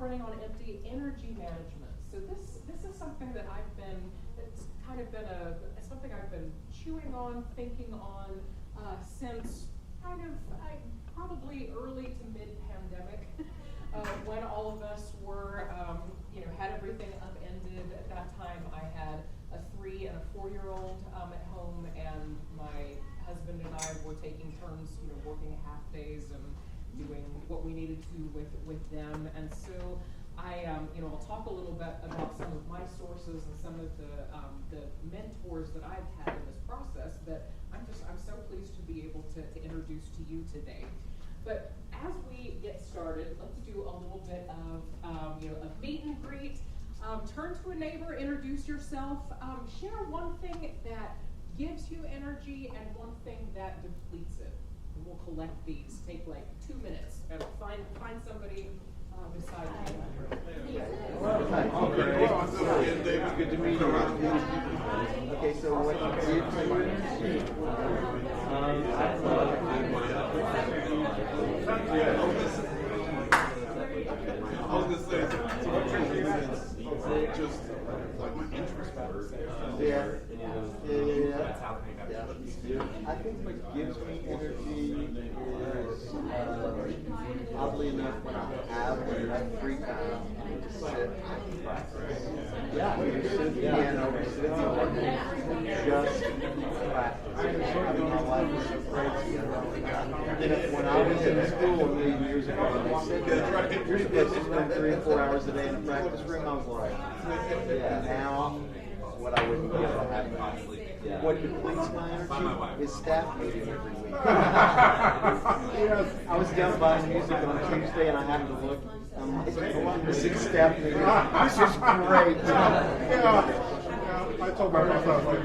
running on empty, energy management. So this is something that it's kind of been something I've been chewing on, thinking on since probably early to mid-pandemic, when all of us were, had everything upended. At that time, I had a 3 and a 4-year-old at home, and my husband and I were taking turns, working half days and doing what we needed to with them. And so I'll talk a little bit about some of my sources and some of the mentors that I've had in this process that I'm so pleased to be able to introduce to you today. But as we get started, let's do a little bit of a meet and greet. Turn to a neighbor, introduce yourself, share one thing that gives you energy and one thing that depletes it. And we'll collect these. Take like 2 minutes and find somebody beside you. It's good to meet you. Okay, so what gives you energy? I was going to say, just like my interest. I think what gives me energy is, oddly enough, when I have free time to sit and practice. Yeah, sit at the piano, sit at the organ, just practice. I mean, my life is so crazy. When I was in school years ago, they said, you're supposed to spend 3 or 4 hours a day in a practice room, I was like, yeah, now what I wouldn't give up having. What depletes my energy is staff meeting every week. I was down buying music on Tuesday and I happened to look. The 6 staff meeting. This is great. I told my boss, I was like,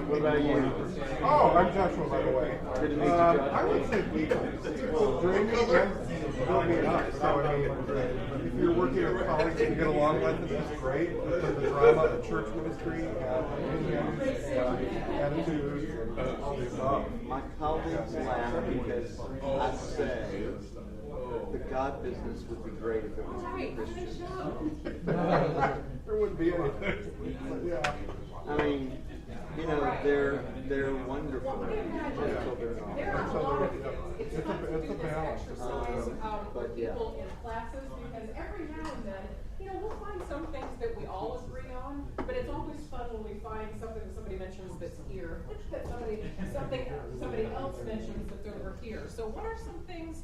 what about you? Oh, I'm Joshua, by the way. Good to meet you, Joshua. I would say people dreaming and building up. So, I mean, if you're working with colleagues and you get along with them, it's great. The drama of church ministry and opinions and attitudes and all the above. My colleagues laugh because I say the God business would be great if it was Christian. There wouldn't be anything. Yeah. I mean, they're wonderful until they're not. It's a balance. With people in classes, because every now and then, we'll find some things that we all agree on, but it's always fun when we find something that somebody mentions that's here, that somebody else mentions that's over here. So what are some things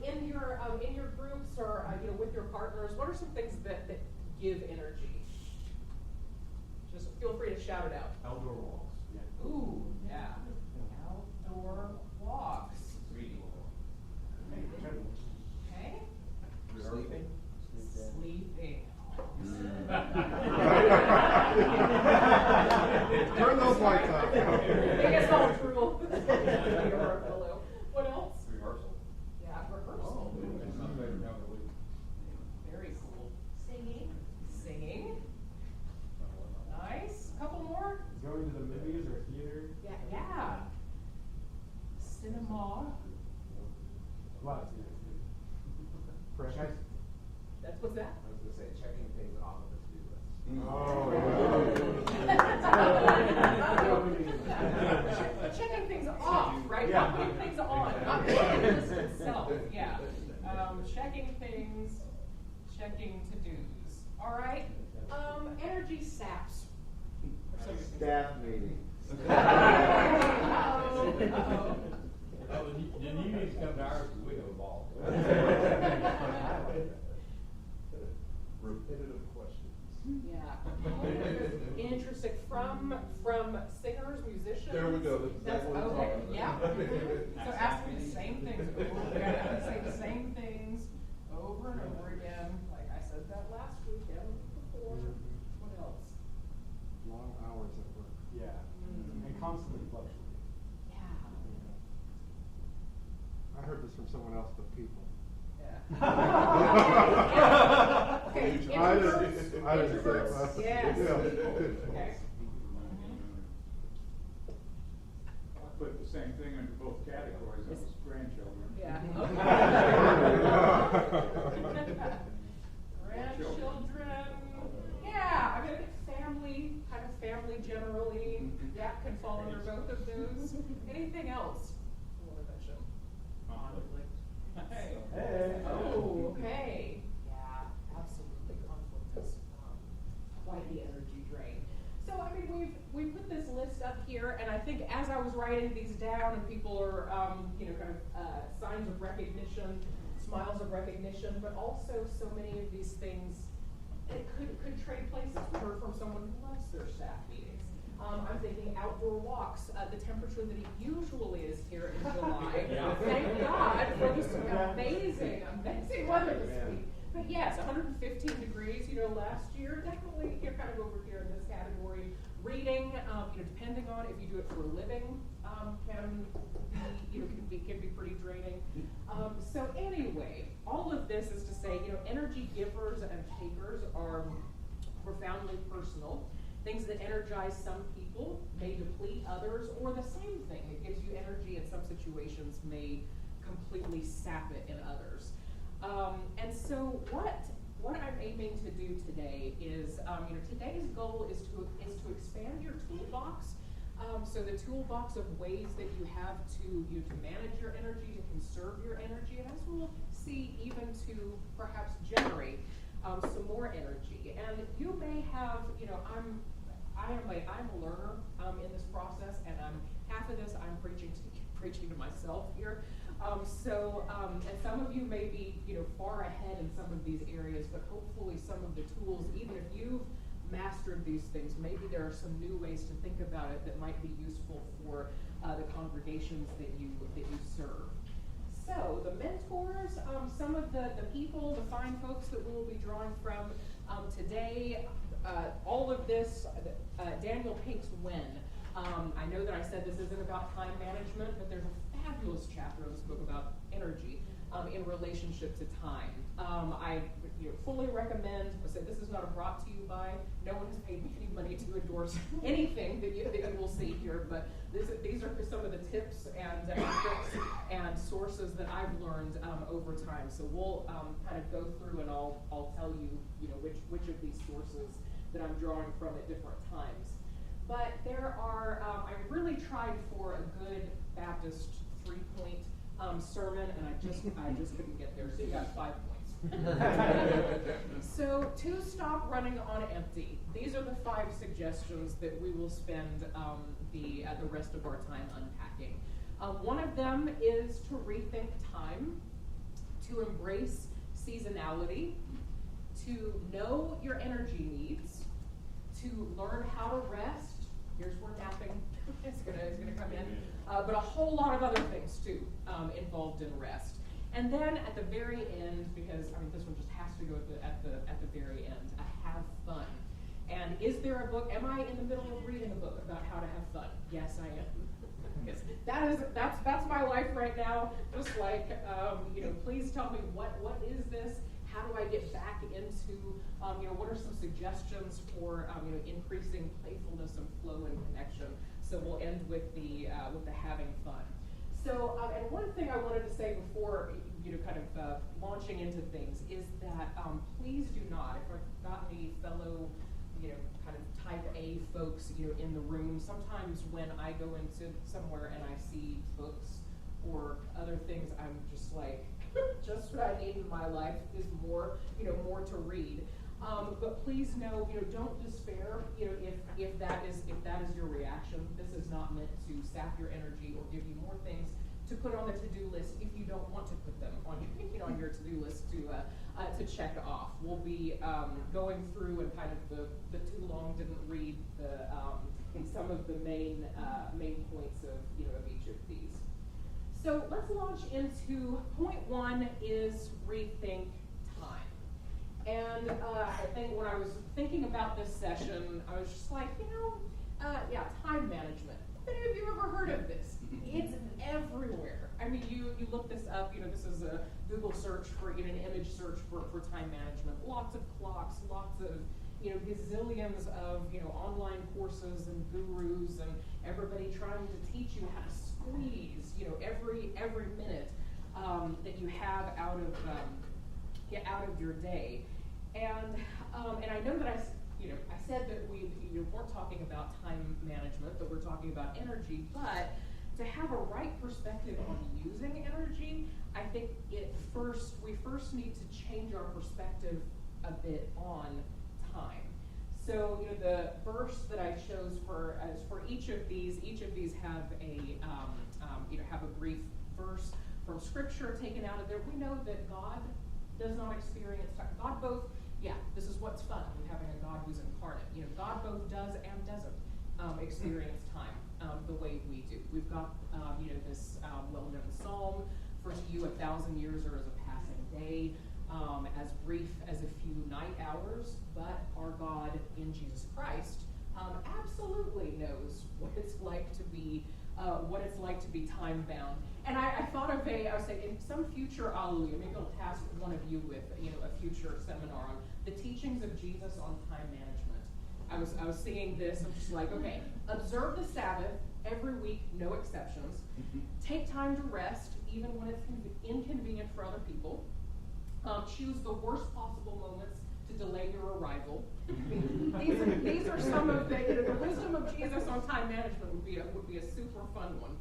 in your groups or with your partners? What are some things that give energy? Just feel free to shout it out. Outdoor walks. Yeah. Ooh, yeah. Outdoor walks. Reading. Okay. Sleeping. Sleeping. Turn those lights off. I guess I'll drool. What else? Rehearsal. Yeah, rehearsal. Very cool. Singing. Nice. Couple more. Going to the movies or theater. Yeah. Cinema. Lots of Fresh. That's what's that? I was going to say, checking things off of the to-do list. Oh, yeah. Checking things off, right? Yeah. Not putting things on. Not checking the list itself. Yeah. Checking things, checking to-dos. All right. Energy saps. Staff meeting. Then you need to come to ours because we have a ball. Repetitive questions. Yeah. Interesting. From singers, musicians. There we go. That's okay. Yeah. So ask me the same things over again. I would say the same things over and over again. Like I said that last week and before. What else? long hours at work. Yeah. Mm. And constantly fluctuating. Yeah. I heard this from someone else, but people. Yeah. Okay. I didn't say Yes. Yeah. Good. Okay. put the same thing under both categories, that was grandchildren. Yeah. Grandchildren. Yeah, I mean, I think family, kind of family generally, yeah, can fall under both of those. Anything else you want to mention? Hey. Oh, okay. Yeah, absolutely. Conflict is quite the energy drain. So, I mean, we've put this list up here, and I think as I was writing these down, and people are, kind of signs of recognition, smiles of recognition, but also so many of these things it could trade places. We heard from someone who loves their staff meetings. I'm thinking outdoor walks, the temperature that it usually is here in July. Thank God for this amazing weather this week. But yes, 115 degrees, last year, definitely you're kind of over here in this category. Reading, depending on if you do it for a living, can be pretty draining. So anyway, all of this is to say, energy givers and takers are profoundly personal. Things that energize some people may deplete others, or the same thing that gives you energy in some situations may completely sap it in others. And so what I'm aiming to do today is, today's goal is to expand your toolbox. So the toolbox of ways that you have to manage your energy, to conserve your energy, and as we'll see, even to perhaps generate some more energy. And you may have, I'm a learner in this process, and half of this I'm preaching to myself here. And some of you may be, far ahead in some of these areas, but hopefully some of the tools, even if you've mastered these things, maybe there are some new ways to think about it that might be useful for the congregations that you serve. So the mentors, some of the people, the fine folks that we'll be drawing from today, all of this, Daniel Pink's When. I know that I said this isn't about time management, but there's a fabulous chapter in this book about energy in relationship to time. I fully recommend. So this is not brought to you by. No one has paid me any money to endorse anything that you will see here, but these are some of the tips and tricks and sources that I've learned over time. So we'll kind of go through, and I'll tell you, which of these sources that I'm drawing from at different times. But there are, I really tried for a good Baptist 3-point sermon, and I just couldn't get there. So you got 5 points. So to stop running on empty. These are the 5 suggestions that we will spend the rest of our time unpacking. One of them is to rethink time, to embrace seasonality, to know your energy needs, to learn how to rest. Here's where napping is gonna come in, but a whole lot of other things too involved in rest. And then at the very end, because this one just has to go at the very end, have fun. And is there a book? Am I in the middle of reading a book about how to have fun? Yes, I am. Yes, that's my life right now. Just like please tell me what is this? How do I get back into, what are some suggestions for, increasing playfulness and flow and connection? So we'll end with the having fun. So, and one thing I wanted to say before, launching into things is that please do not, if I've got any fellow, kind of type A folks, in the room, sometimes when I go into somewhere and I see books or other things, I'm just like, just what I need in my life is more to read. But please know, don't despair, if that is your reaction. This is not meant to sap your energy or give you more things to put on the to-do list if you don't want to put them on on your to-do list to check off. We'll be going through and kind of the too long didn't read some of the main points of each of these. So let's launch into point 1 is rethink time. And I think when I was thinking about this session, I was just like, time management. Have any of you ever heard of this? It's everywhere. You look this up, this is a Google search for, an image search for time management. Lots of clocks, lots of, gazillions of, online courses and gurus and everybody trying to teach you how to squeeze, every minute that you have out of your day. And I know that I said that we weren't talking about time management, but we're talking about energy. But to have a right perspective on using energy, I think we first need to change our perspective a bit on time. So the verse that I chose for each of these have a brief verse from Scripture taken out of there. We know that God does not experience time. God both, this is what's fun with having a God who's incarnate. God both does and doesn't experience time the way we do. We've got this well-known psalm, for to you 1,000 years are as a passing day, as brief as a few night hours, but our God in Jesus Christ absolutely knows what it's like to be time bound. And I thought of I was saying, in some future Alleluia, maybe I'll task one of you with a future seminar on the teachings of Jesus on time management. I was seeing this, I'm just like, okay, observe the Sabbath every week, no exceptions. Take time to rest, even when it's inconvenient for other people. Choose the worst possible moments to delay your arrival. These are some of the wisdom of Jesus on time management would be a super fun one.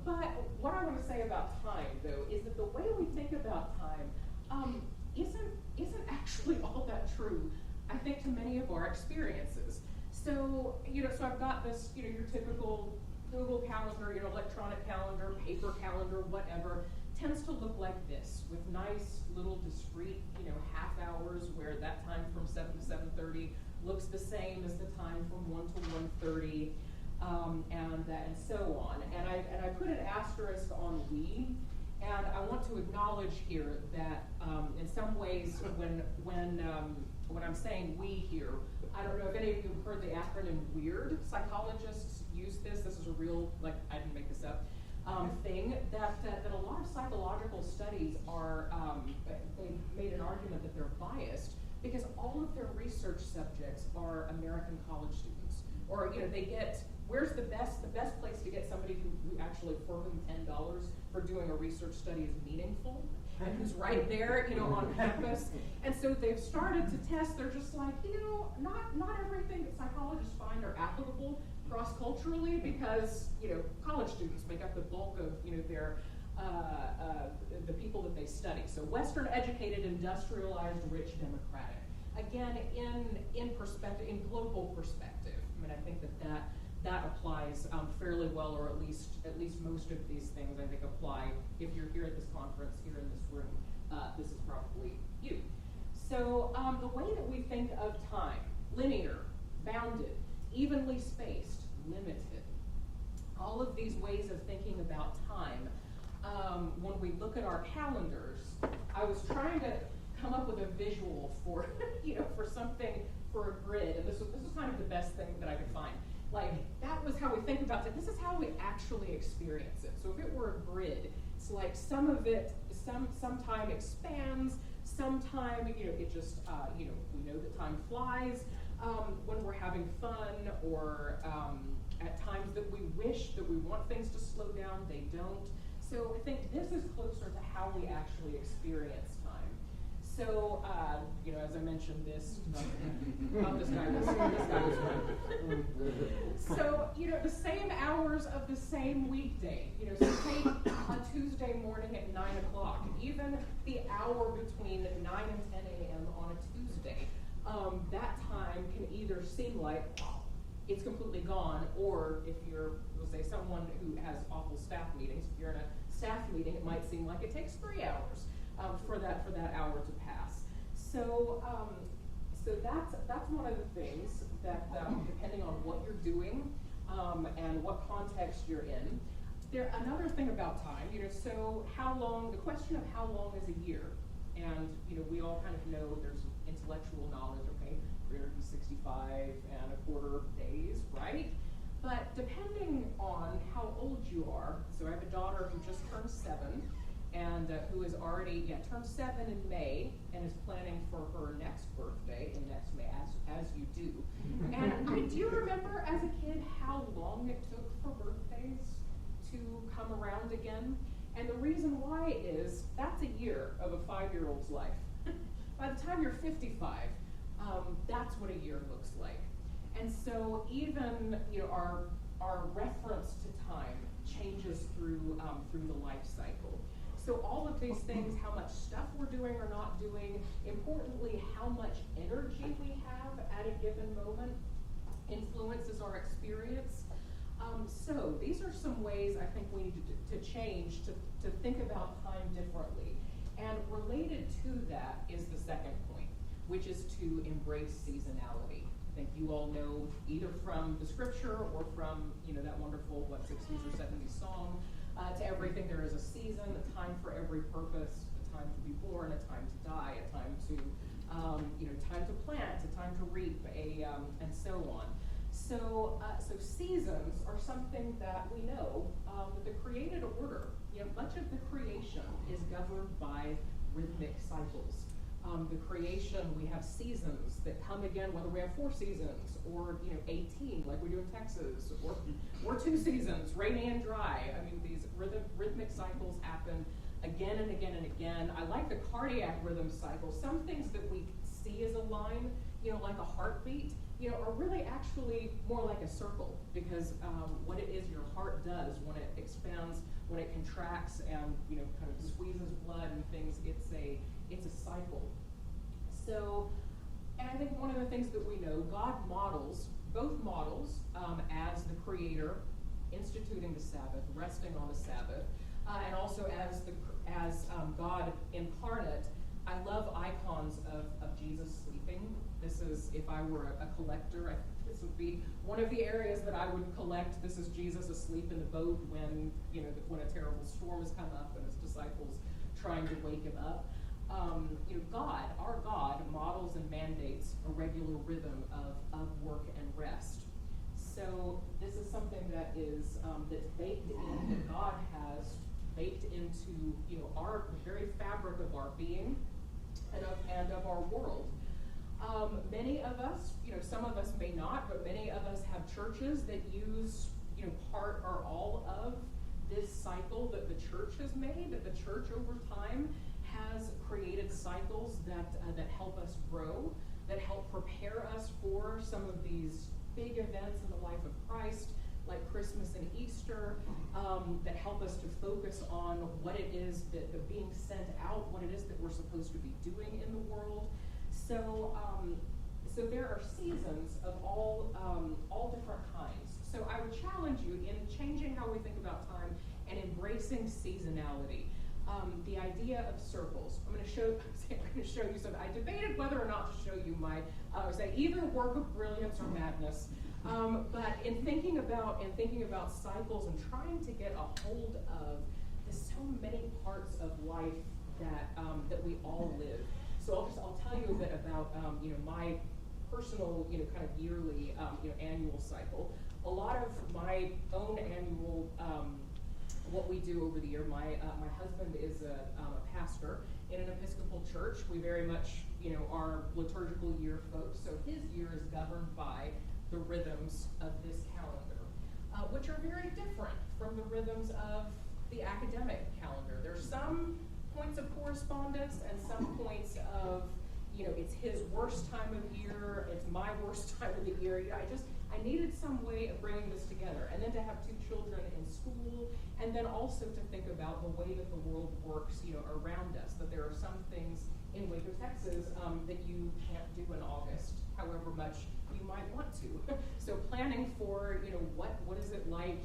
But what I want to say about time, though, is that the way we think about time isn't actually all that true, I think, to many of our experiences. So, so I've got this, your typical Google calendar, electronic calendar, paper calendar, whatever, tends to look like this, with nice little discrete, half hours where that time from 7 to 7:30 looks the same as the time from 1 to 1:30, and so on. And I put an asterisk on we, and I want to acknowledge here that in some ways when I'm saying we here, I don't know if any of you have heard the acronym WEIRD. Psychologists use this. This is a real, I didn't make this up, thing that a lot of psychological studies are, they made an argument that they're biased because all of their research subjects are American college students. Or, they get, where's the best place to get somebody who actually, for whom $10 for doing a research study is meaningful, and who's right there, on campus. And so they've started to test, they're just like, not everything that psychologists find are applicable cross-culturally because, college students make up the bulk of, the people that they study. So Western educated, industrialized, rich, democratic. Again, in perspective, in global perspective. I think that applies fairly well, or at least most of these things I think apply. If you're here at this conference, here in this room, this is probably you. So the way that we think of time, linear, bounded, evenly spaced, limited, all of these ways of thinking about time, when we look at our calendars, I was trying to come up with a visual for, for something, for a grid, and this was kind of the best thing that I could find. That was how we think about it. This is how we actually experience it. So if it were a grid, it's like some of it, some time expands, some time, it just, we know that time flies when we're having fun, or at times that we wish, that we want things to slow down, they don't. So I think this is closer to how we actually experience time. So, as I mentioned, this guy was right. So, the same hours of the same weekday. So take a Tuesday morning at 9 o'clock, even the hour between 9 and 10 a.m. on a Tuesday, that time can either seem like it's completely gone, or if you're, we'll say, someone who has awful staff meetings, if you're in a staff meeting, it might seem like it takes 3 hours. For that hour to pass. So that's one of the things that depending on what you're doing and what context you're in. Another thing about time, so how long? The question of how long is a year, and we all kind of know there's intellectual knowledge. Okay, 365 and a quarter days, right? But depending on how old you are, so I have a daughter who just turned 7. And who is already turned 7 in May and is planning for her next birthday in next May, as you do. And do you remember as a kid how long it took for birthdays to come around again. And the reason why is that's a year of a 5-year-old's life. By the time you're 55, that's what a year looks like. And so even our reference to time changes through the life cycle. So all of these things, how much stuff we're doing or not doing, importantly, how much energy we have at a given moment, influences our experience. So these are some ways I think we need to change, to think about time differently. And related to that is the second point, which is to embrace seasonality. I think you all know either from the scripture or from that wonderful 60s or 70s song, to everything there is a season, a time for every purpose, a time to be born, a time to die, a time to time to plant, a time to reap, and so on. So seasons are something that we know that the created order, much of the creation is governed by rhythmic cycles. The creation, we have seasons that come again, whether we have 4 seasons or 18, like we do in Texas, or 2 seasons, rainy and dry. I mean, these rhythmic cycles happen again and again and again. I like the cardiac rhythm cycle. Some things that we see as a line, like a heartbeat, are really actually more like a circle, because what it is your heart does when it expands, when it contracts and kind of squeezes blood and things, it's a cycle. So, and I think one of the things that we know, God both models as the creator, instituting the Sabbath, resting on the Sabbath, and also as God incarnate. I love icons of Jesus sleeping. This is, if I were a collector, I think this would be one of the areas that I would collect. This is Jesus asleep in the boat when a terrible storm has come up and his disciples trying to wake him up. Our God models and mandates a regular rhythm of work and rest. So this is something that is that's baked in, that God has baked into the very fabric of our being and of our world. Many of us, some of us may not, but many of us have churches that use part or all of this cycle that the church has made, that the church over time has created cycles that help us grow, that help prepare us for some of these big events in the life of Christ, like Christmas and Easter, that help us to focus on what it is that being sent out, what it is that we're supposed to be doing in the world. So there are seasons of all different kinds. So I would challenge you in changing how we think about time and embracing seasonality. The idea of circles. I'm going to show you some. I debated whether or not to show you my either work of brilliance or madness. But in thinking about cycles and trying to get a hold of the so many parts of life that we all live. So I'll tell you a bit about my personal kind of yearly annual cycle. A lot of my own annual what we do over the year. My husband is a pastor in an Episcopal church. We very much are liturgical year folks. So his year is governed by the rhythms of this calendar, which are very different from the rhythms of the academic calendar. There's some points of correspondence and some points of, it's his worst time of year, it's my worst time of the year. I needed some way of bringing this together. And then to have 2 children in school, and then also to think about the way that the world works, around us, that there are some things in Waco, Texas, that you can't do in August, however much you might want to. So planning for, what is it like,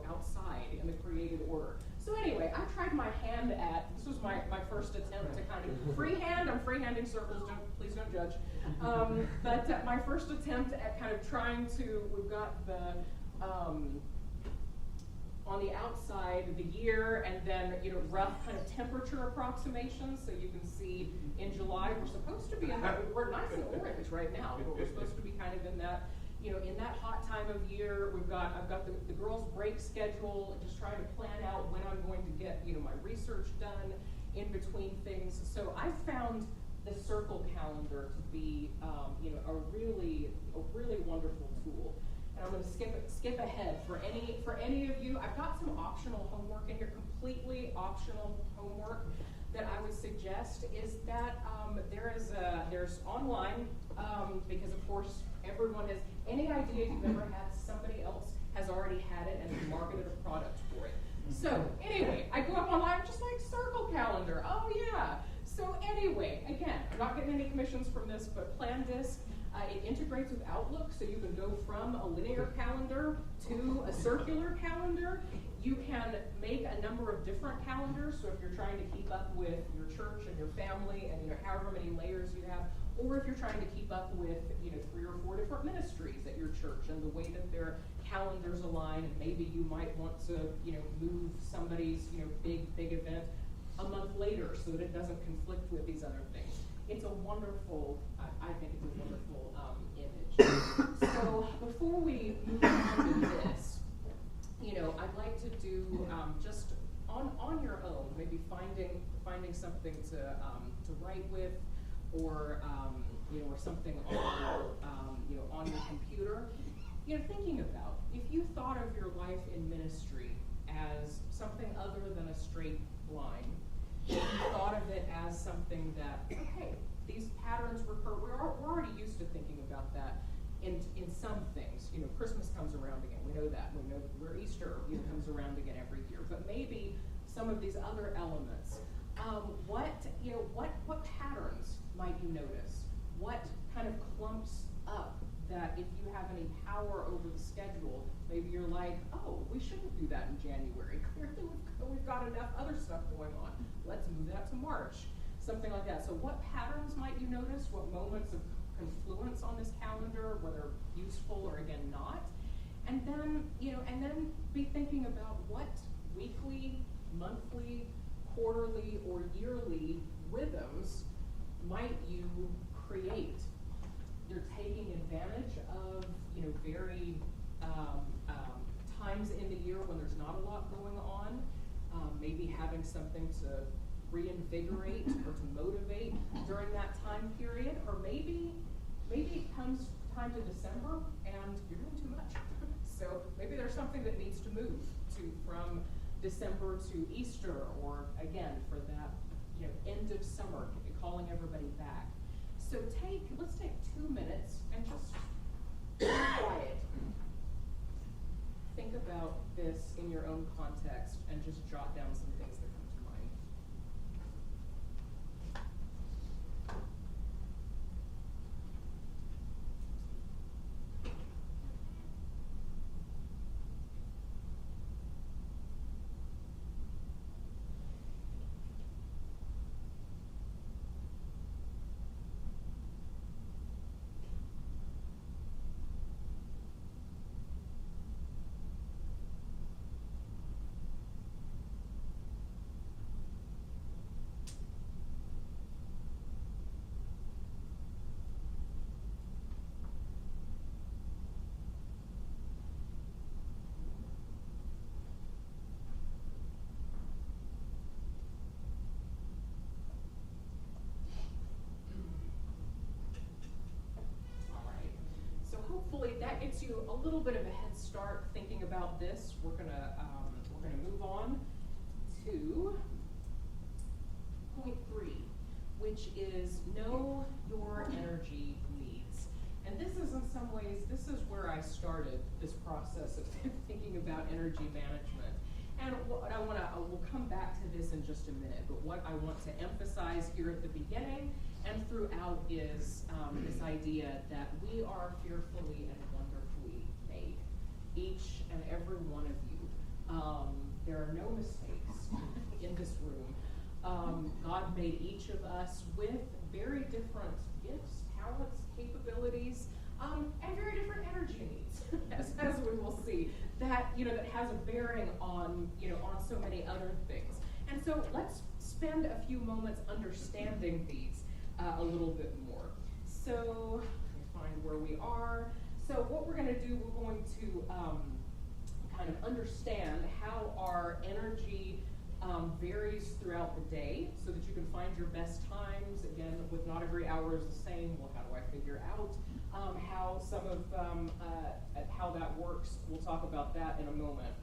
outside in the created order. So anyway, I tried my hand at, this was my first attempt to kind of freehand. I'm freehanding circles, please don't judge. But my first attempt at kind of trying to, we've got the, on the outside, the year, and then, rough kind of temperature approximations. So you can see in July, we're supposed to be in that, we're nice and orange right now, but we're supposed to be kind of in that, in that hot time of year. I've got the girls' break schedule, and just trying to plan out when I'm going to get, my research done in between things. So I found the circle calendar to be, a really wonderful tool. and I'm going to skip ahead for any of you. I've got some optional homework in here, completely optional homework that I would suggest is that there's online, because of course everyone has, any idea you've ever had, somebody else has already had it and has marketed a product for it. So anyway, I go up online, just like circle calendar. Oh yeah. So anyway, again, I'm not getting any commissions from this, but PlanDisc, it integrates with Outlook, so you can go from a linear calendar to a circular calendar. You can make a number of different calendars, so if you're trying to keep up with your church and your family and however many layers you have, or if you're trying to keep up with 3 or 4 different ministries at your church and the way that their calendars align, and maybe you might want to move somebody's big event a month later so that it doesn't conflict with these other things. It's a wonderful, I think it's a wonderful image. So before we move on to this, I'd like to do just on your own, maybe finding something to write with, or or something on your computer. Thinking about if you thought of your life in ministry as something other than a straight line. If you thought of it as something that, okay, these patterns recur. We're already used to thinking about that in some things. Christmas comes around again. We know that. We know where Easter comes around again every year. But maybe some of these other elements. What patterns might you notice? What kind of clumps up that if you have any power over the schedule, maybe you're like, oh, we shouldn't do that in January. Clearly we've got enough other stuff going on. Let's move that to March. Something like that. So what patterns might you notice? What moments of confluence on this calendar, whether useful or again not? And then, be thinking about what weekly, monthly, quarterly, or yearly rhythms might you create. You're taking advantage of, very times in the year when there's not a lot going on. Maybe having something to reinvigorate or to motivate during that time period, or maybe it comes time to December and you're doing too much. So maybe there's something that needs to move from December to Easter, or again for that end of summer, calling everybody back. So let's take 2 minutes and just be quiet. Think about this in your own context and just jot down some things that come to mind. Hopefully that gets you a little bit of a head start thinking about this. We're gonna move on to point 3, which is know your energy needs. And this is in some ways, this is where I started this process of thinking about energy management. And what we'll come back to this in just a minute, but what I want to emphasize here at the beginning and throughout is this idea that we are fearfully and wonderfully made, each and every one of you. There are no mistakes in this room. God made each of us with very different gifts, talents, capabilities, and very different energy needs, as we will see. That that has a bearing on on so many other things. And so let's spend a few moments understanding these a little bit more. So let me find where we are. So what we're going to do, we're going to kind of understand how our energy varies throughout the day, so that you can find your best times. Again, with not every hour is the same. Well, how do I figure out how some of how that works. We'll talk about that in a moment.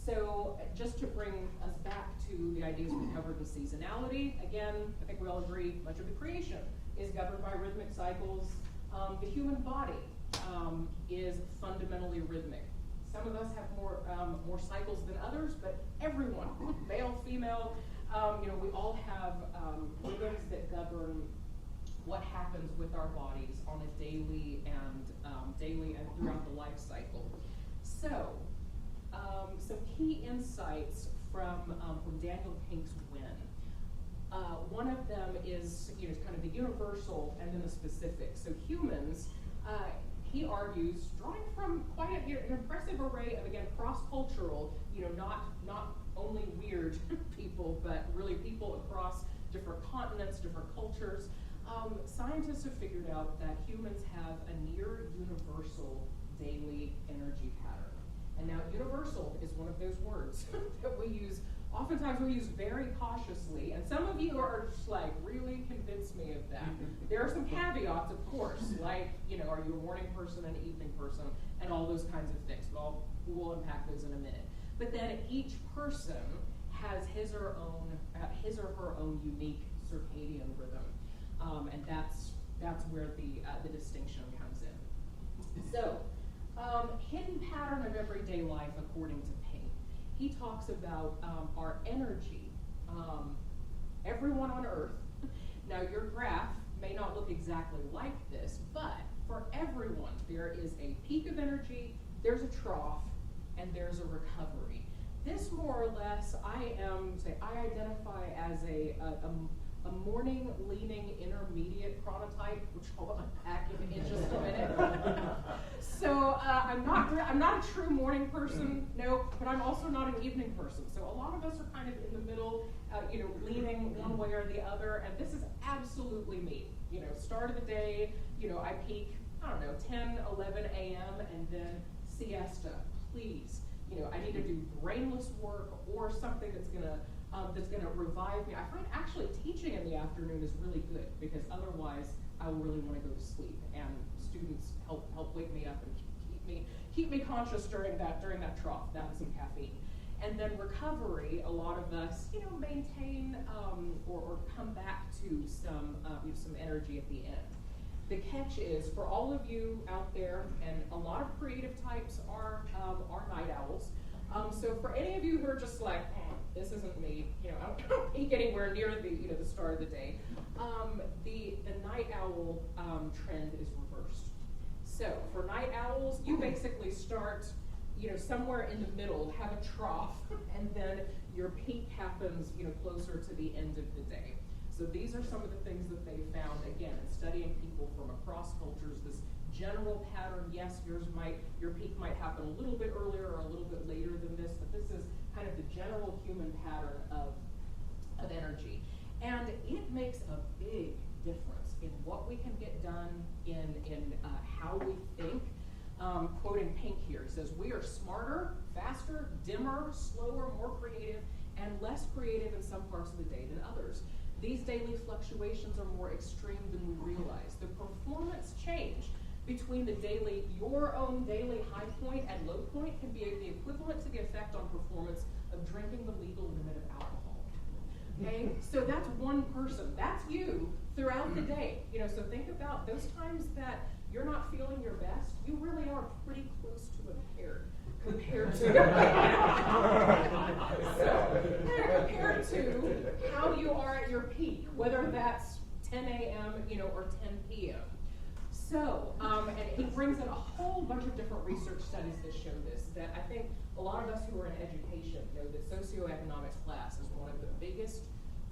So just to bring us back to the ideas we covered in seasonality, again, I think we all agree much of the creation is governed by rhythmic cycles. The human body is fundamentally rhythmic. Some of us have more cycles than others, but everyone, male, female, we all have rhythms that govern what happens with our bodies on a daily and throughout the life cycle. So, some key insights from Daniel Pink's When. One of them is kind of the universal and then the specific. So humans, he argues, drawing from quite an impressive array of, again, cross-cultural, not only weird people, but really people across different continents, different cultures. Scientists have figured out that humans have a near universal daily energy pattern. And now universal is one of those words that we use, oftentimes we use very cautiously, and some of you are just like, really convince me of that. There are some caveats, of course, like, are you a morning person, an evening person, and all those kinds of things. But we'll unpack those in a minute. But then each person has his or her own unique circadian rhythm. And that's where the distinction comes in. So, hidden pattern of everyday life according to Pink. He talks about our energy. Everyone on Earth. Now your graph may not look exactly like this, but for everyone there is a peak of energy, there's a trough, and there's a recovery. This more or less, I identify as a morning leaning intermediate chronotype, which I'll unpack in just a minute. So I'm not a true morning person, no, but I'm also not an evening person. So a lot of us are kind of in the middle, leaning one way or the other, and this is absolutely me. Start of the day, I peak, 10, 11 a.m. and then siesta, please. I need to do brainless work or something that's gonna revive me. I find actually teaching in the afternoon is really good because otherwise I will really want to go to sleep, and students help wake me up and keep me conscious during that trough. That and some caffeine. And then recovery, a lot of us maintain or come back to some energy at the end. The catch is, for all of you out there, and a lot of creative types are night owls. So for any of you who are just like, this isn't me, I don't peak anywhere near the start of the day, the night owl trend is reversed. So for night owls, you basically start somewhere in the middle, have a trough, and then your peak happens closer to the end of the day. So these are some of the things that they found, again, in studying people from across cultures, this general pattern. Yes, your peak might happen a little bit earlier or a little bit later than this, but this is kind of the general human pattern of energy. And it makes a big difference in what we can get done, in how we think. Quoting Pink here, he says, we are smarter, faster, dimmer, slower, more creative, and less creative in some parts of the day than others. These daily fluctuations are more extreme than we realize. The performance change between your own daily high point and low point can be the equivalent to the effect on performance of drinking the legal limit of alcohol. Okay, so that's one person. That's you throughout the day. So think about those times that you're not feeling your best. You really are pretty close to impaired compared to how you are at your peak, whether that's 10 a.m. or 10 p.m. So, and he brings in a whole bunch of different research studies that show this, that I think a lot of us who are in education know that socioeconomics class is one of the biggest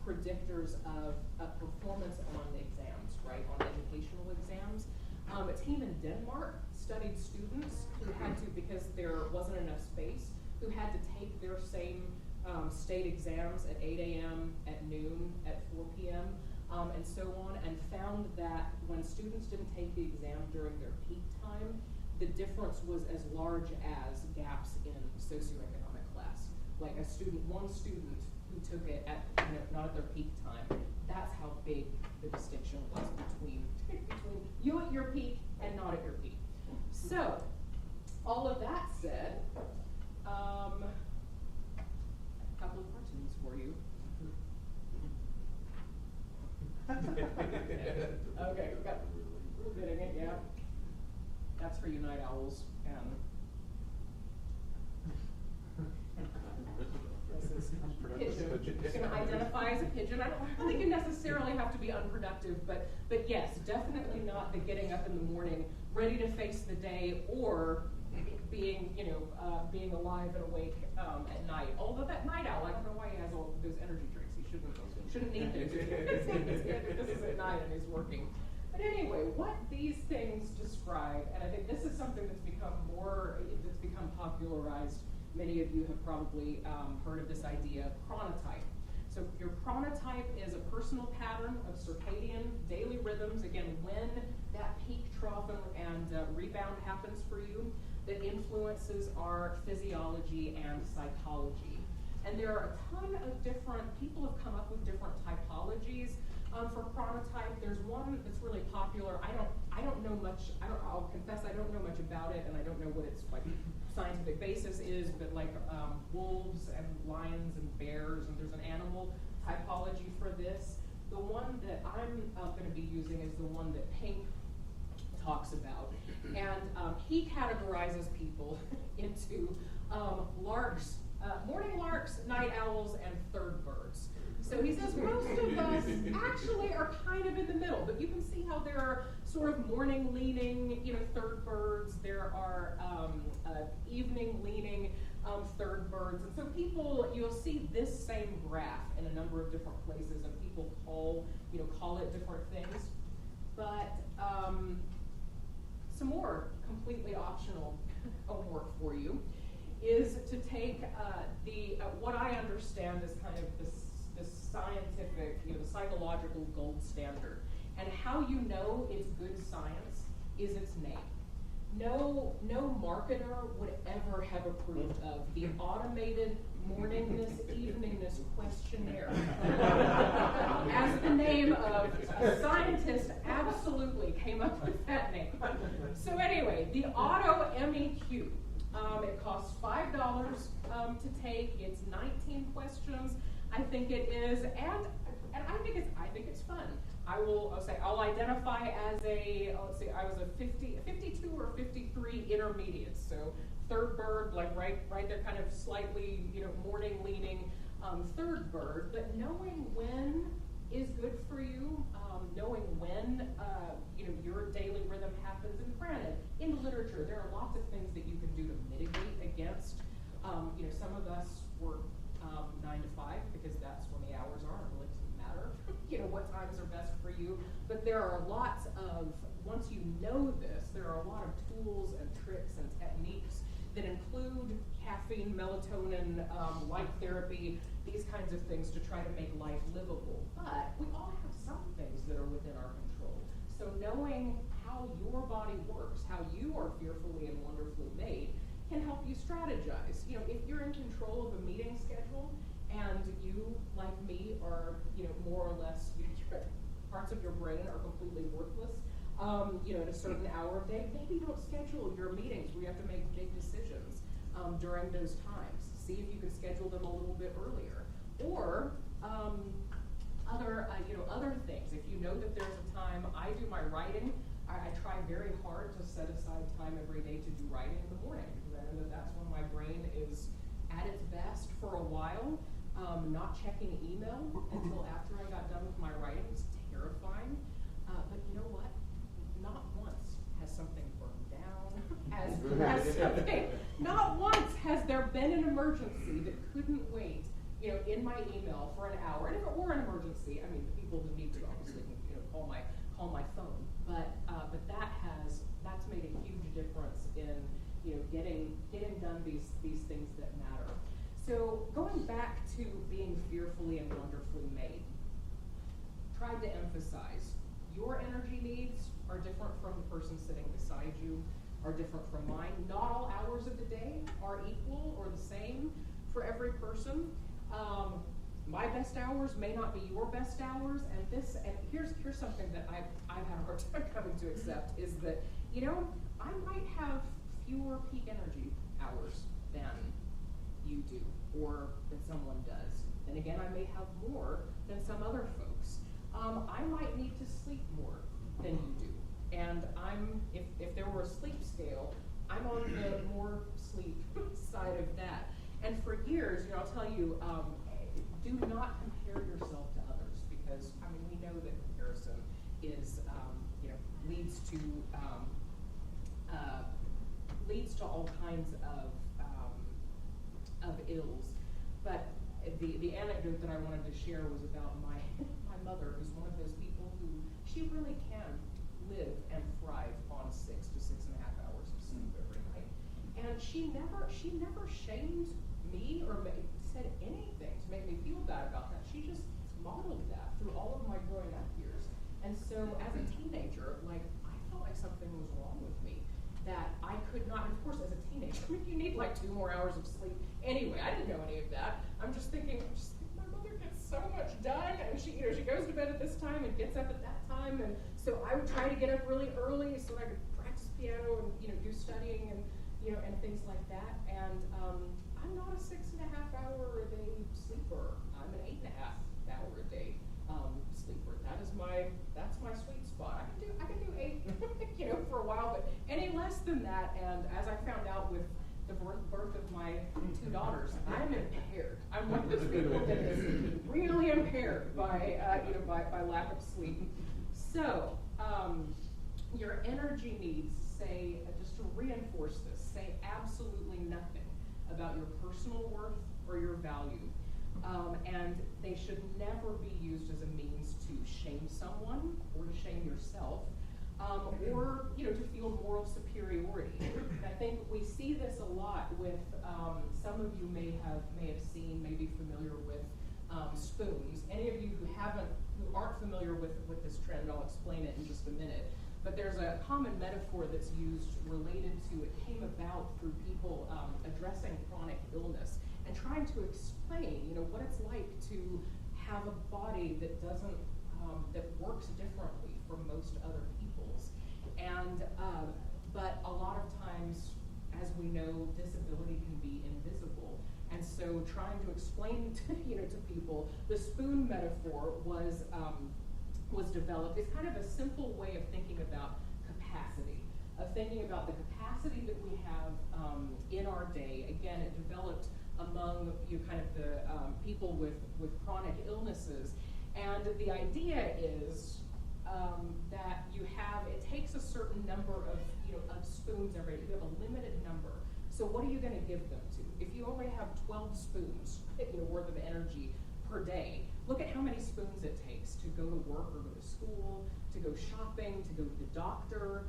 predictors of performance on exams, right, on educational exams. A team in Denmark studied students who had to, because there wasn't enough space, who had to take their same state exams at 8 a.m., at noon, at 4 p.m., and so on, and found that when students didn't take the exam during their peak time, the difference was as large as gaps in socioeconomic class. Like one student who took it at not at their peak time. That's how big the distinction was between you at your peak and not at your peak. So, all of that said, a couple of cartoons for you. Okay, got getting it, yeah. That's for you night owls, and this is pigeon. It's going to identify as a pigeon. I don't think you necessarily have to be unproductive, but yes, definitely not the getting up in the morning, ready to face the day, or being, being alive and awake at night. Although that night owl, I don't know why he has all those energy drinks. He shouldn't need them. This is at night and he's working. But anyway, what these things describe, and I think this is something that's become popularized. Many of you have probably heard of this idea, chronotype. So your chronotype is a personal pattern of circadian daily rhythms, again, when that peak, trough, and rebound happens for you, that influences our physiology and psychology. And there are a ton of people have come up with different typologies for chronotype. There's one that's really popular. I don't know much, I'll confess I don't know much about it, and I don't know what its scientific basis is, but wolves and lions and bears, and there's an animal typology for this. The one that I'm going to be using is the one that Pink talks about. And he categorizes people into larks, morning larks, night owls, and third birds. So he says most of us actually are kind of in the middle, but you can see how there are sort of morning leaning, third birds. There are evening leaning third birds. And so you'll see this same graph in a number of different places, and people call it different things. But some more completely optional homework for you is to take what I understand is kind of this scientific, the psychological gold standard. And how you know it's good science is its name. No marketer would ever have approved of the automated morningness, eveningness questionnaire as the name of a scientist. Absolutely came up with that name. So anyway, the Auto MEQ. It costs $5 to take. It's 19 questions. I think it is, and I think it's fun. I'll identify as I was a 52 or 53 intermediate. So third bird, right there, kind of slightly, morning leaning third bird. But knowing when is good for you, knowing when your daily rhythm happens. And granted, in literature, there are lots of things that you can do to mitigate against. Some of us work 9 to 5 because that's when the hours are. It really doesn't matter, what times are best for you. But there are lots of, once you know this, there are a lot of tools and tricks and techniques that include caffeine, melatonin, light therapy, these kinds of things to try to make life livable. But we all have some things that are within our control. So knowing how your body works, how you are fearfully and wonderfully made, can help you strategize. If you're in control of a meeting schedule and you, like me, are, more or less, parts of your brain are completely worthless, at a certain hour of day, maybe don't schedule your meetings where you have to make big decisions during those times. See if you can schedule them a little bit earlier. Or other things. If you know that there's a time, I do my writing. I try very hard to set aside time every day to do writing in the morning, because I know that that's when my brain is at its best for a while. Not checking email until after I got done with my writing was terrifying. But you know what? Not once has something burned down. Not once has there been an emergency that couldn't wait, in my email for an hour. And if it were an emergency, I mean, people who need to obviously, call my phone. But that's made a huge difference in, getting done these things that matter. So going back to being fearfully and wonderfully made, tried to emphasize your energy needs are different from the person sitting beside you, are different from mine. Not all hours of the day are equal or the same for every person. My best hours may not be your best hours, and here's something that I've had a hard time coming to accept, is that I might have fewer peak energy hours than you do, or that someone does. Then again, I may have more than some other folks. I might need to sleep more than you do. And if there were a sleep scale, I'm on the more sleep side of that. And for years, I'll tell you, do not compare yourself to others, because we know that comparison is, leads to all kinds of ills. But the anecdote that I wanted to share was about my mother, who's one of those people who she really can live and thrive on 6 to 6.5 hours of sleep every night. And she never shamed me or said anything to make me feel bad about that. She just modeled that through all of my growing up years. And so as a teenager, I felt like something was wrong with me, that I could not, and of course as a teenager, you need 2 more hours of sleep. Anyway, I didn't know any of that. I'm just thinking my mother gets so much done, and she goes to bed at this time and gets up at that time, and so I would try to get up really early so that I could practice piano and do studying and and things like that. And I'm not a 6.5 hour a day sleeper. I'm an 8.5 hour a day sleeper. That's my sweet spot. I can do 8 for a while, but any less than that, and as I found out with the birth of my 2 daughters, I'm impaired. I'm one of those people that is really impaired by lack of sleep. So your energy needs say, just to reinforce this, say absolutely nothing about your personal worth or your value. And they should never be used as a means to shame someone or to shame yourself, or to feel moral superiority. And I think we see this a lot with some of you may have seen, may be familiar with spoons. Any of you who aren't familiar with this trend, I'll explain it in just a minute. But there's a common metaphor that's used related to, it came about through people addressing chronic illness and trying to explain, what it's like to have a body that doesn't, that works differently from most other people's. And, but a lot of times, as we know, disability can be invisible. And so trying to explain to people, the spoon metaphor was developed. It's kind of a simple way of thinking about capacity, of thinking about the capacity that we have in our day. Again, it developed among the people with chronic illnesses. And the idea is that it takes a certain number of spoons every day. You have a limited number. So what are you going to give them to? If you only have 12 spoons worth of energy per day, look at how many spoons it takes to go to work or go to school, to go shopping, to go to the doctor.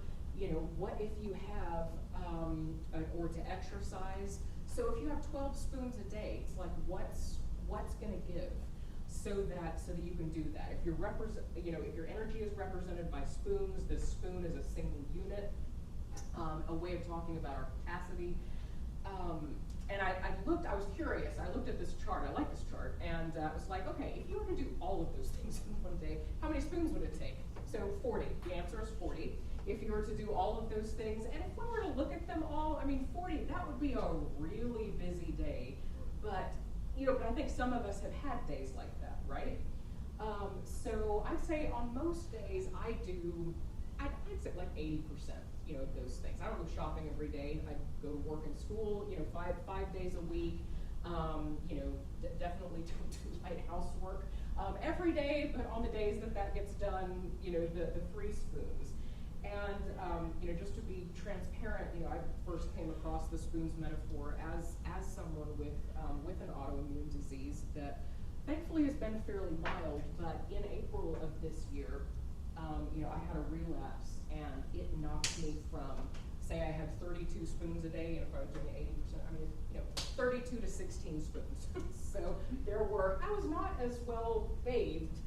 What if you have, or to exercise? So if you have 12 spoons a day, it's like what's going to give, so that you can do that. If if your energy is represented by spoons, this spoon is a single unit. A way of talking about our capacity. And I was curious. I looked at this chart. I like this chart, and I was like, okay, if you were to do all of those things in one day, how many spoons would it take? So 40. The answer is 40. If you were to do all of those things, and if we were to look at them all, 40, that would be a really busy day. But I think some of us have had days like that, right? So I'd say on most days I'd say 80%, of those things. I don't go shopping every day. I go to work and school, 5 days a week. Definitely don't do light housework every day, but on the days that gets done, the 3 spoons. And just to be transparent, I first came across the spoons metaphor as someone with an autoimmune disease that thankfully has been fairly mild. But in April of this year, I had a relapse, and it knocked me from, say I had 32 spoons a day, and if I was doing 80%, 32 to 16 spoons. So I was not as well bathed,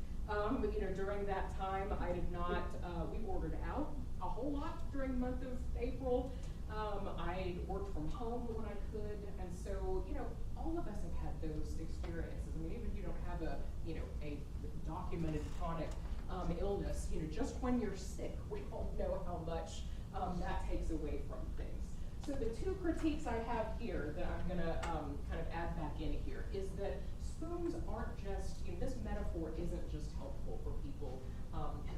during that time. I did not, we ordered out a whole lot during the month of April. I worked from home when I could, and so, all of us have had those experiences. Even if you don't have a documented chronic illness, just when you're sick, we all know how much that takes away from things. So the two critiques I have here that I'm going to kind of add back in here is that spoons aren't just, this metaphor isn't just helpful for people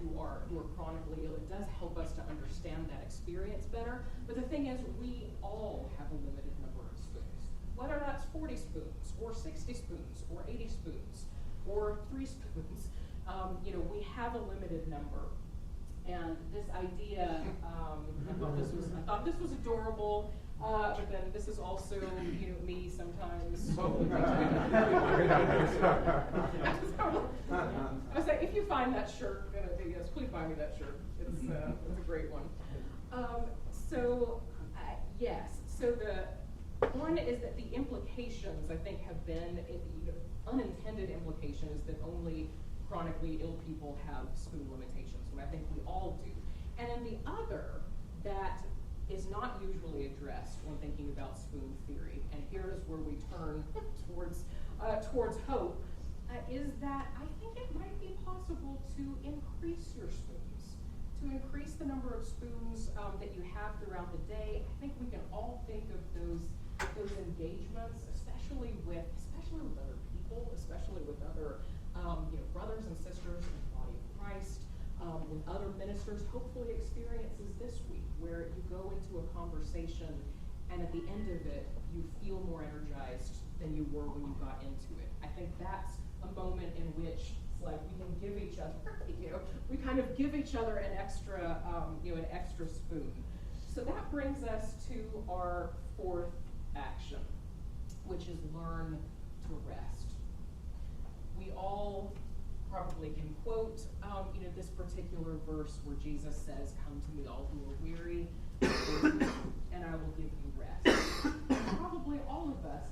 who are chronically ill. It does help us to understand that experience better. But the thing is, we all have a limited number of spoons. Whether that's 40 spoons, or 60 spoons, or 80 spoons, or 3 spoons, we have a limited number. And this idea, I thought this was adorable, but then this is also, me sometimes. I was like, if you find that shirt, yes, please buy me that shirt. It's a great one. Yes. So the one is that the implications, I think, have been unintended implications that only chronically ill people have spoon limitations, and I think we all do. And then the other that is not usually addressed when thinking about spoon theory, and here is where we turn towards hope, is that I think it might be possible to increase your spoons, to increase the number of spoons that you have throughout the day. I think we can all think of those engagements, especially with other people, especially with other brothers and sisters in the body of Christ, with other ministers, hopefully experiences this week where you go into a conversation and at the end of it you feel more energized than you were when you got into it. I think that's a moment in which it's like we can give each other, we kind of give each other an extra spoon. So that brings us to our fourth action, which is learn to rest. We all probably can quote, this particular verse where Jesus says, "Come to me, all who are weary, and I will give you rest." Probably all of us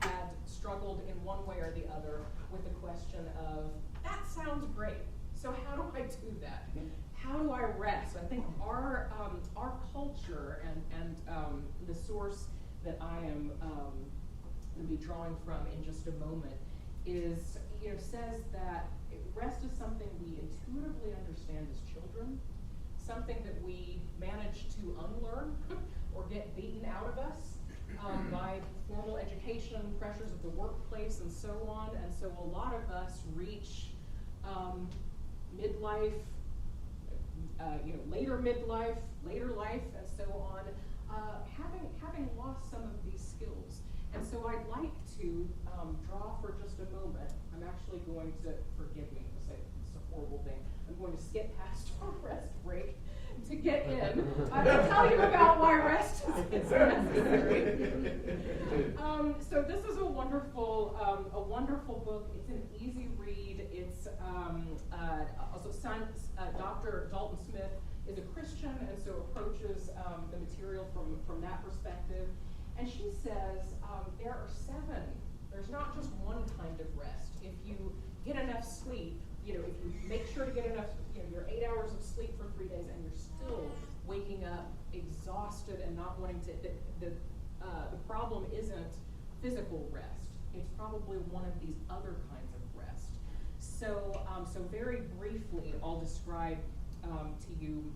have had struggled in one way or the other with the question of, that sounds great. So how do I do that? How do I rest? I think our culture and the source that I am going to be drawing from in just a moment is, says that rest is something we intuitively understand as children, something that we manage to unlearn or get beaten out of us by formal education, pressures of the workplace, and so on. And so a lot of us reach midlife, later life, and so on, having lost some of these skills. And so I'd like to draw for just a moment. I'm actually going to, forgive me, to say it's a horrible thing. I'm going to skip past our rest break to get in. I will tell you about why rest is necessary. So this is a wonderful book. It's an easy read. It's also Dr. Dalton Smith is a Christian, and so approaches the material from that perspective. And she says there are 7. There's not just one kind of rest. If you get enough sleep, if you make sure to get enough, your 8 hours of sleep for 3 days, and you're still waking up exhausted and not wanting to, the problem isn't physical rest. It's probably one of these other kinds of rest. So very briefly, I'll describe to you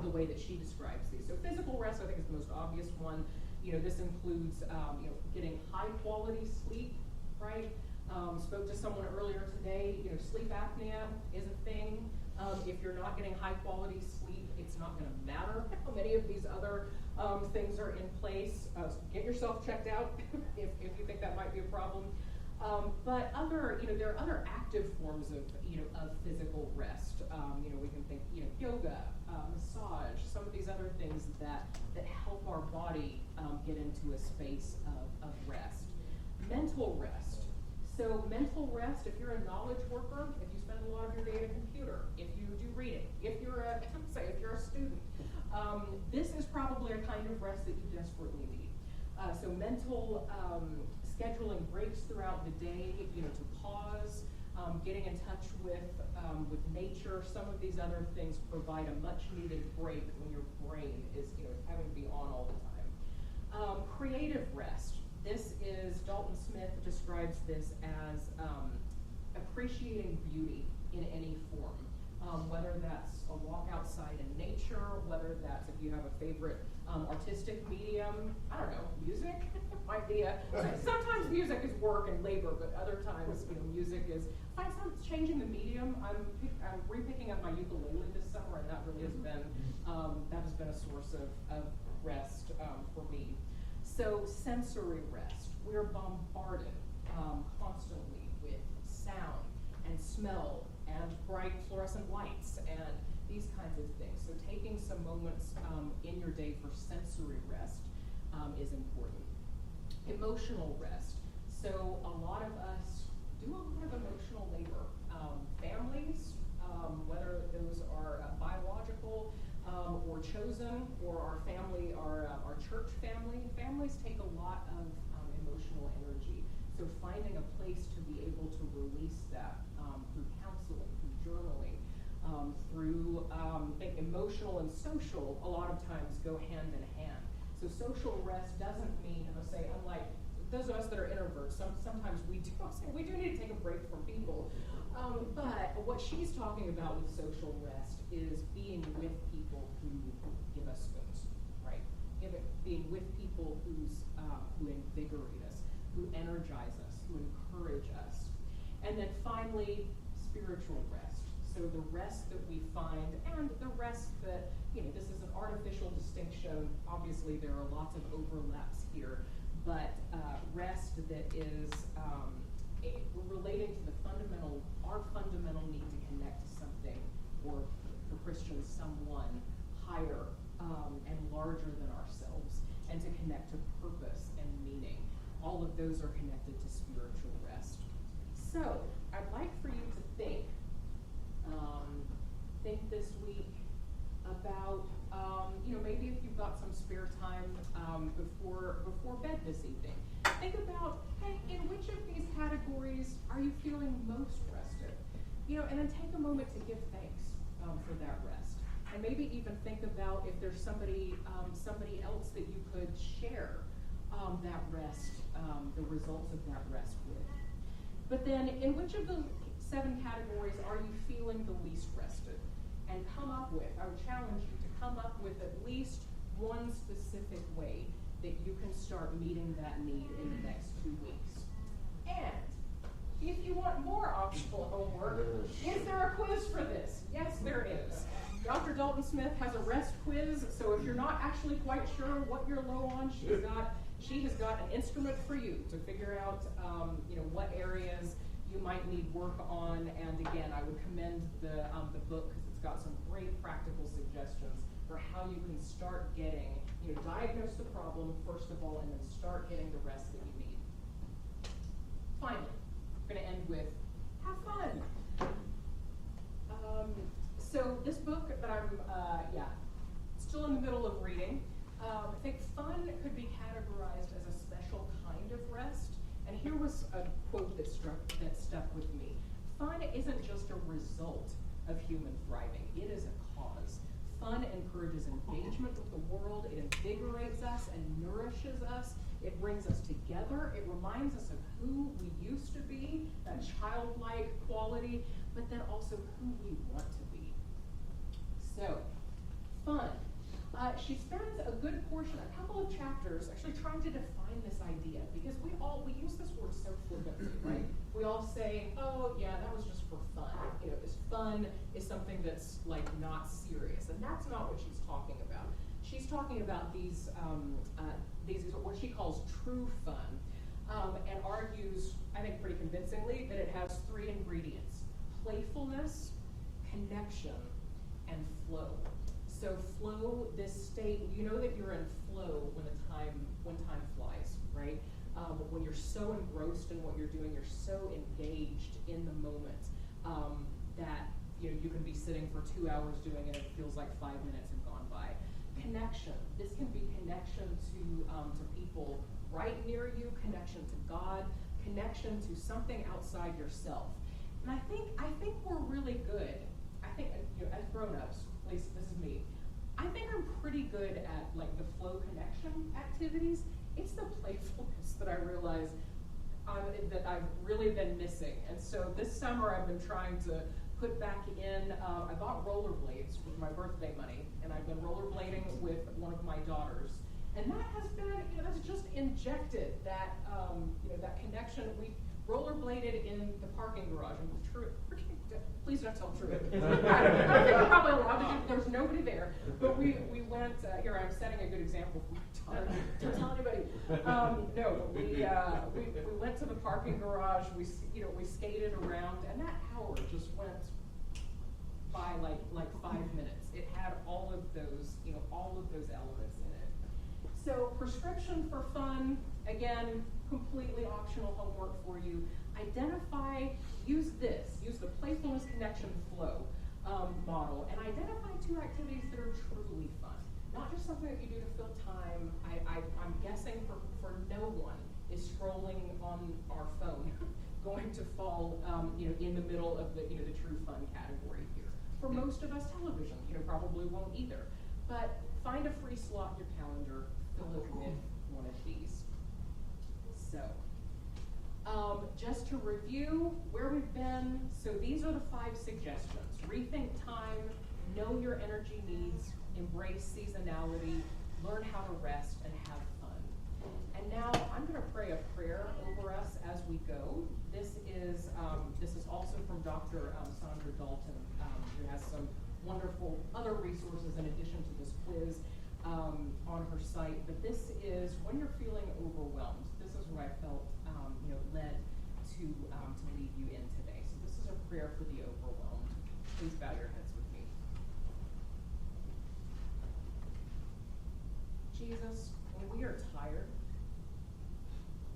the way that she describes these. So physical rest, I think, is the most obvious one. This includes, getting high quality sleep, right? Spoke to someone earlier today, sleep apnea is a thing. If you're not getting high quality sleep, it's not gonna matter how many of these other things are in place. So get yourself checked out if you think that might be a problem. But there are other active forms of physical rest. We can think, yoga, massage, some of these other things that help our body get into a space of rest. Mental rest. So mental rest, if you're a knowledge worker, if you spend a lot of your day at a computer, if you do reading, if you're a student, this is probably a kind of rest that you desperately need. So mental scheduling breaks throughout the day, to pause, getting in touch with nature. Some of these other things provide a much needed break when your brain is having to be on all the time. Creative rest. This is, Dalton Smith describes this as appreciating beauty in any form. whether that's a walk outside in nature, whether that's if you have a favorite artistic medium, I don't know, music might be sometimes music is work and labor, but other times, music is, find some changing the medium. I'm re-picking up my ukulele this summer, and that really has been a source of rest for me. So sensory rest. We're bombarded constantly with sound and smell and bright fluorescent lights and these kinds of things. So taking some moments in your day for sensory rest is important. Emotional rest. So a lot of us do a lot of emotional labor. Families, whether those are biological or chosen, or our family, our church family, families take a lot of emotional energy. So finding a place to be able to release that through counseling, through journaling, through emotional and social a lot of times go hand in hand. So social rest doesn't mean, say, unlike those of us that are introverts, sometimes we do need to take a break from people. But what she's talking about with social rest is being with people who give us spoons, right? Being with people who invigorate us, who energize us, who encourage us. And then finally, spiritual rest. So the rest that we find, and the rest that, this is an artificial distinction. Obviously, there are lots of overlaps here, but rest that is relating to our fundamental need to connect to something, or for Christians, someone higher and larger than ourselves, and to connect to purpose and meaning. All of those are connected to spiritual rest. So I'd like for you to think this week about, maybe if you've got some spare time before bed this evening, think about, hey, in which of these categories are you feeling most rested? And then take a moment to give thanks for that rest. And maybe even think about if there's somebody else that you could share that rest, the results of that rest with. But then, in which of the 7 categories are you feeling the least rested? And I would challenge you to come up with at least one specific way that you can start meeting that need in the next 2 weeks. And if you want more optional homework, is there a quiz for this? Yes, there is. Dr. Dalton Smith has a rest quiz, so if you're not actually quite sure what you're low on, she has got an instrument for you to figure out what areas you might need work on. And again, I would commend the book because it's got some great practical suggestions for how you can start getting, diagnose the problem first of all, and then start getting the rest that you need. Finally, we're going to end with have fun. So this book that I'm still in the middle of reading, I think fun could be categorized as a special kind of rest. And here was a quote that stuck with me. Fun isn't just a result of human thriving, it is a cause. Fun encourages engagement with the world, it invigorates us and nourishes us, it brings us together, it reminds us of who we used to be, that childlike quality, but then also who we want to be. So, fun. She spends a good portion, a couple of chapters, actually trying to define this idea, because we use this word so flippantly, right? We all say, oh yeah, that was just for fun. This fun is something that's like not serious, and that's not what she's talking about. She's talking about these what she calls true fun, and argues, I think pretty convincingly, that it has 3 ingredients: playfulness, connection, and flow. So flow, this state, you know that you're in flow when time flies, right? When you're so engrossed in what you're doing, you're so engaged in the moment that you can be sitting for 2 hours doing it, and it feels like 5 minutes have gone by. Connection. This can be connection to people right near you, connection to God, connection to something outside yourself. And I think we're really good. I think as grown-ups, at least this is me, I think I'm pretty good at like the flow connection activities. It's the playfulness that I realize that I've really been missing. And so this summer I've been trying to put back in, I bought rollerblades with my birthday money, and I've been rollerblading with one of my daughters. And that has been, that's just injected that, that connection. We rollerbladed in the parking garage. And please don't tell Truett. I don't think we're probably allowed to do, there's nobody there. But we went, here I'm setting a good example for my daughter. Don't tell anybody. No, we went to the parking garage, we skated around, and that hour just went by like 5 minutes. It had all of those elements in it. So prescription for fun, again, completely optional homework for you. Use the playfulness connection flow model, and identify 2 activities that are truly fun. Not just something that you do to fill time. I'm guessing for no one is scrolling on our phone going to fall in the middle of the true fun category here. For most of us, television probably won't either. But find a free slot in your calendar, fill it with one of these. So, just to review where we've been, so these are the 5 suggestions. Rethink time, know your energy needs, embrace seasonality, learn how to rest, and have fun. And now I'm going to pray a prayer over us as we go. This is also from Dr. Sandra Dalton, who has some wonderful other resources in addition to this quiz on her site. But this is when you're feeling overwhelmed. This is what I felt led to lead you in today. So this is a prayer for the overwhelmed. Please bow your heads with me. Jesus, when we are tired,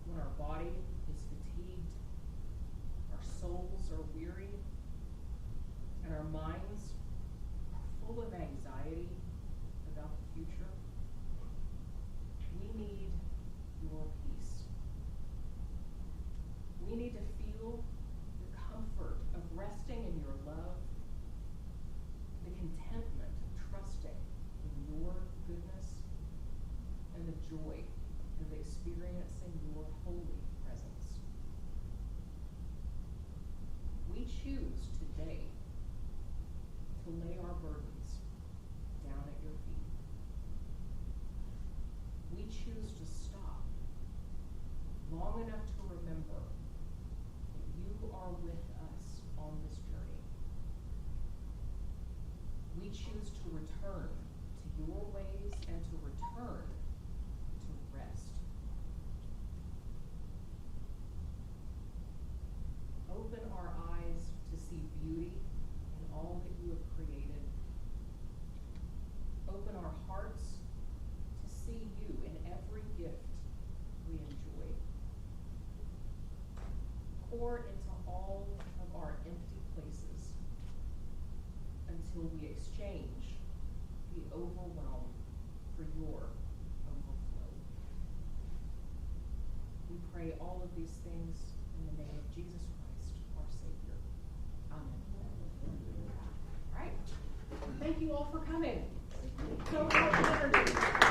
when our body is fatigued, our souls are weary, and our minds are full of anxiety about the future, we need your peace. We need to feel the comfort of resting in your love, the contentment of trusting in your goodness, and the joy of experiencing your holy presence. We choose today to lay our burdens down at your feet. We choose to stop long enough to remember that you are with us on this journey. We choose to return to your ways and to return to rest. Open our eyes to see beauty in all that you have created. Open our hearts to see you in every gift we enjoy. Pour into all of our empty places until we exchange the overwhelm for your overflow. We pray all of these things in the name of Jesus Christ, our Savior. Amen. All right. Thank you all for coming. So much energy.